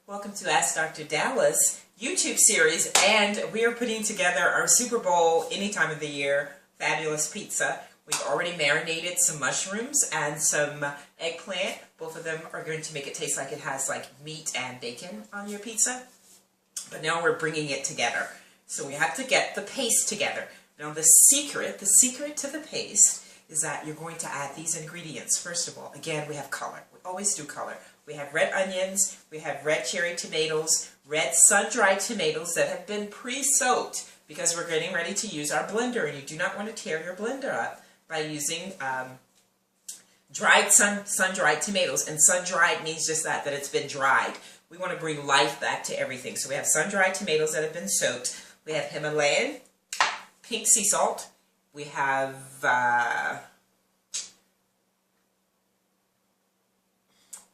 Welcome to Ask Dr. Dallas YouTube series, and we are putting together our Super Bowl any time of the year fabulous pizza. We've already marinated some mushrooms and some eggplant. Both of them are going to make it taste like it has like meat and bacon on your pizza. But now we're bringing it together. So we have to get the paste together. Now the secret to the paste is that you're going to add these ingredients. First of all, again, we have color. We always do color. We have red onions, we have red cherry tomatoes, red sun-dried tomatoes that have been pre-soaked because we're getting ready to use our blender, and you do not want to tear your blender up by using dried sun-dried tomatoes. And sun-dried means just that it's been dried. We want to bring life back to everything. So we have sun-dried tomatoes that have been soaked. We have Himalayan pink sea salt. We have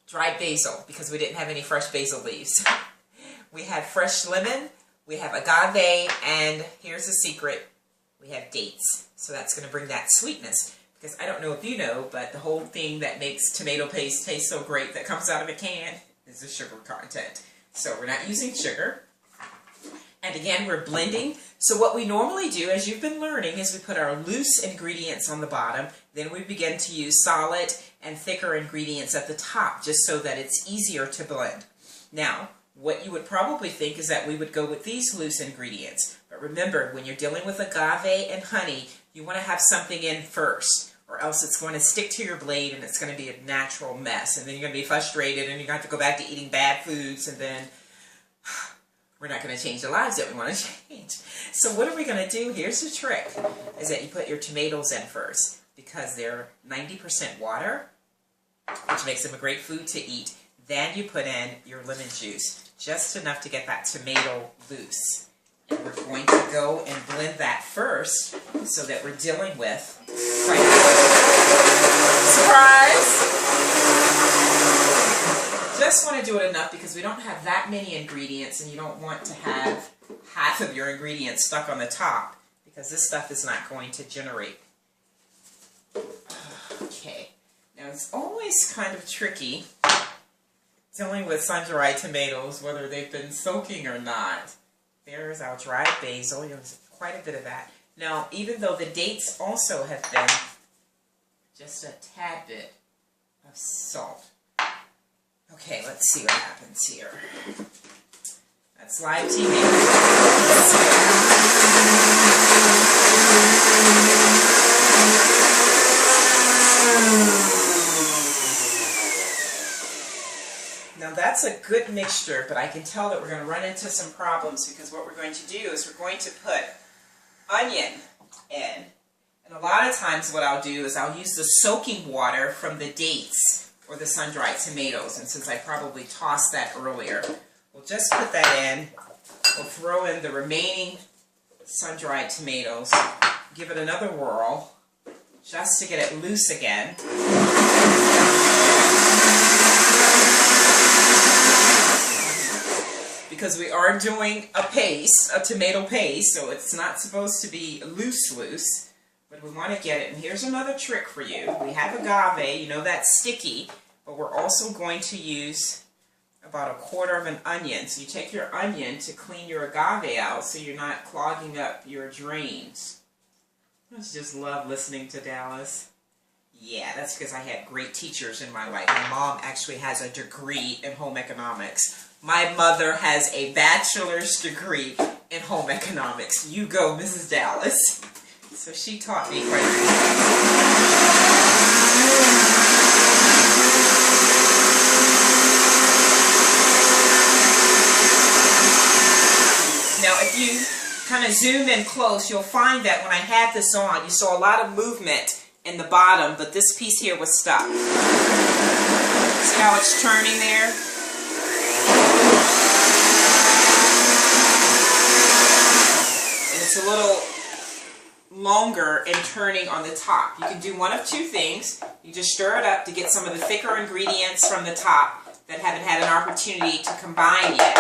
dried basil, because we didn't have any fresh basil leaves. We have fresh lemon, we have agave, and here's the secret, we have dates. So that's going to bring that sweetness. Because I don't know if you know, but the whole thing that makes tomato paste taste so great that comes out of a can is the sugar content. So we're not using sugar. And again, we're blending. So what we normally do, as you've been learning, is we put our loose ingredients on the bottom. Then we begin to use solid and thicker ingredients at the top, just so that it's easier to blend. Now, what you would probably think is that we would go with these loose ingredients. But remember, when you're dealing with agave and honey, you want to have something in first, or else it's going to stick to your blade and it's going to be a natural mess. And then you're going to be frustrated and you're going to have to go back to eating bad foods, and then we're not going to change the lives that we want to change. So what are we going to do? Here's the trick, is that you put your tomatoes in first, because they're 90% water, which makes them a great food to eat. Then you put in your lemon juice, just enough to get that tomato loose. And we're going to go and blend that first, so that we're dealing with, surprise! Just want to do it enough because we don't have that many ingredients, and you don't want to have half of your ingredients stuck on the top, because this stuff is not going to generate. Okay, now it's always kind of tricky dealing with sun-dried tomatoes, whether they've been soaking or not. There's our dried basil. There's quite a bit of that. Now, even though the dates also have been just a tad bit of salt. Okay, let's see what happens here. That's live TV. Now that's a good mixture, but I can tell that we're going to run into some problems, because what we're going to do is we're going to put onion in. And a lot of times what I'll do is I'll use the soaking water from the dates or the sun-dried tomatoes. And since I probably tossed that earlier, we'll just put that in. We'll throw in the remaining sun-dried tomatoes, give it another whirl, just to get it loose again. Because we are doing a paste, a tomato paste, so it's not supposed to be loose, but we want to get it. And here's another trick for you. We have agave, you know that's sticky, but we're also going to use about 1/4 of an onion. So you take your onion to clean your agave out so you're not clogging up your drains. I just love listening to Dallas. Yeah, that's because I had great teachers in my life. My mom actually has a degree in home economics. My mother has a bachelor's degree in home economics. You go, Mrs. Dallas. So she taught me quite a bit. Now, if you kind of zoom in close, you'll find that when I had this on, you saw a lot of movement in the bottom, but this piece here was stuck. See how it's turning there? And it's a little longer in turning on the top. You can do one of two things. You just stir it up to get some of the thicker ingredients from the top that haven't had an opportunity to combine yet.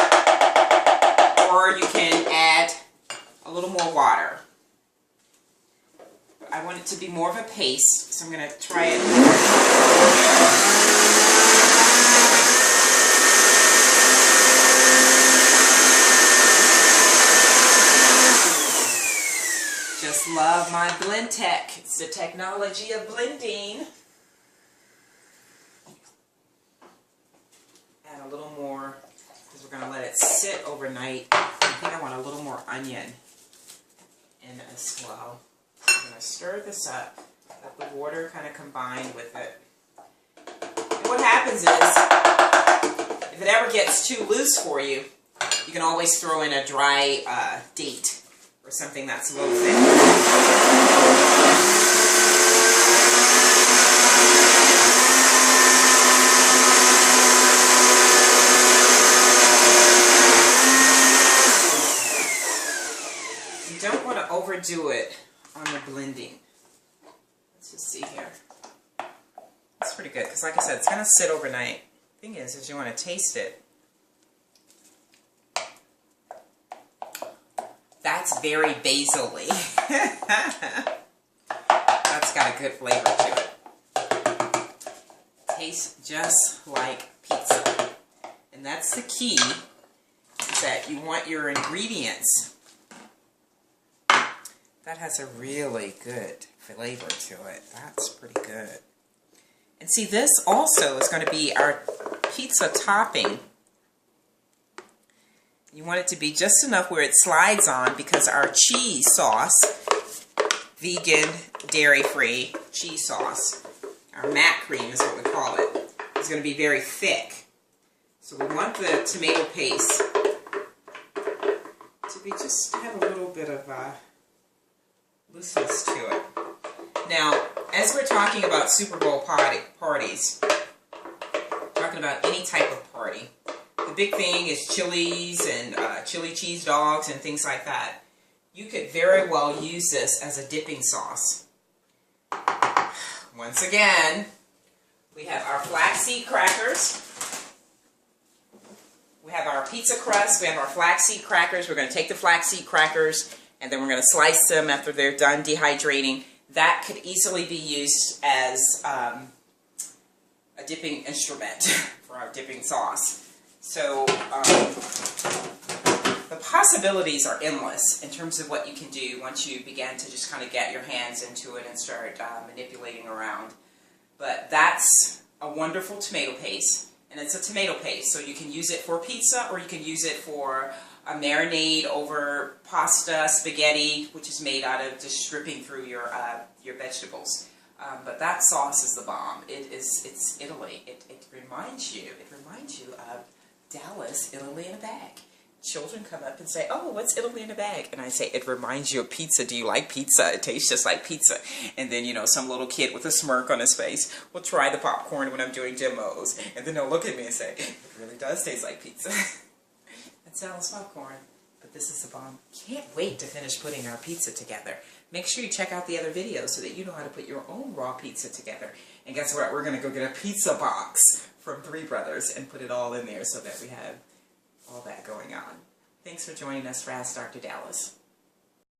Or you can add a little more water. I want it to be more of a paste, so I'm going to try it. love my Blendtec. It's the technology of blending. Add a little more because we're going to let it sit overnight. I think I want a little more onion in as well. So I'm going to stir this up, let the water kind of combine with it. And what happens is, if it ever gets too loose for you, you can always throw in a dry date or something that's a little thick. You don't want to overdo it on the blending. Let's just see here. It's pretty good because, like I said, it's going to sit overnight. Thing is you want to taste it. That's very basil-y. That's got a good flavor to it. Tastes just like pizza. And that's the key, is that you want your ingredients that has a really good flavor to it. That's pretty good. And see, this also is going to be our pizza topping. You want it to be just enough where it slides on because our cheese sauce, vegan, dairy-free cheese sauce, our mac cream is what we call it, is going to be very thick. So we want the tomato paste to be just have a little bit of looseness to it. Now, as we're talking about Super Bowl parties, talking about any type of party, the big thing is chilies and chili cheese dogs and things like that. You could very well use this as a dipping sauce. Once again, we have our flaxseed crackers. We have our pizza crust. We have our flaxseed crackers. We're going to take the flaxseed crackers and then we're going to slice them after they're done dehydrating. That could easily be used as a dipping instrument for our dipping sauce. So the possibilities are endless in terms of what you can do once you begin to just kind of get your hands into it and start manipulating around. But that's a wonderful tomato paste, and it's a tomato paste, so you can use it for pizza or you can use it for a marinade over pasta, spaghetti, which is made out of just stripping through your vegetables. But that sauce is the bomb. It's Italy. It reminds you of Dallas, Italy in a bag. Children come up and say, "Oh, what's Italy in a bag?" And I say, "It reminds you of pizza. Do you like pizza? It tastes just like pizza." And then, you know, some little kid with a smirk on his face will try the popcorn when I'm doing demos. And then they'll look at me and say, "It really does taste like pizza." That's Dallas popcorn. But this is the bomb. Can't wait to finish putting our pizza together. Make sure you check out the other videos so that you know how to put your own raw pizza together. And guess what? We're going to go get a pizza box from Three Brothers and put it all in there so that we have all that going on. Thanks for joining us for Ask Dr. Dallas.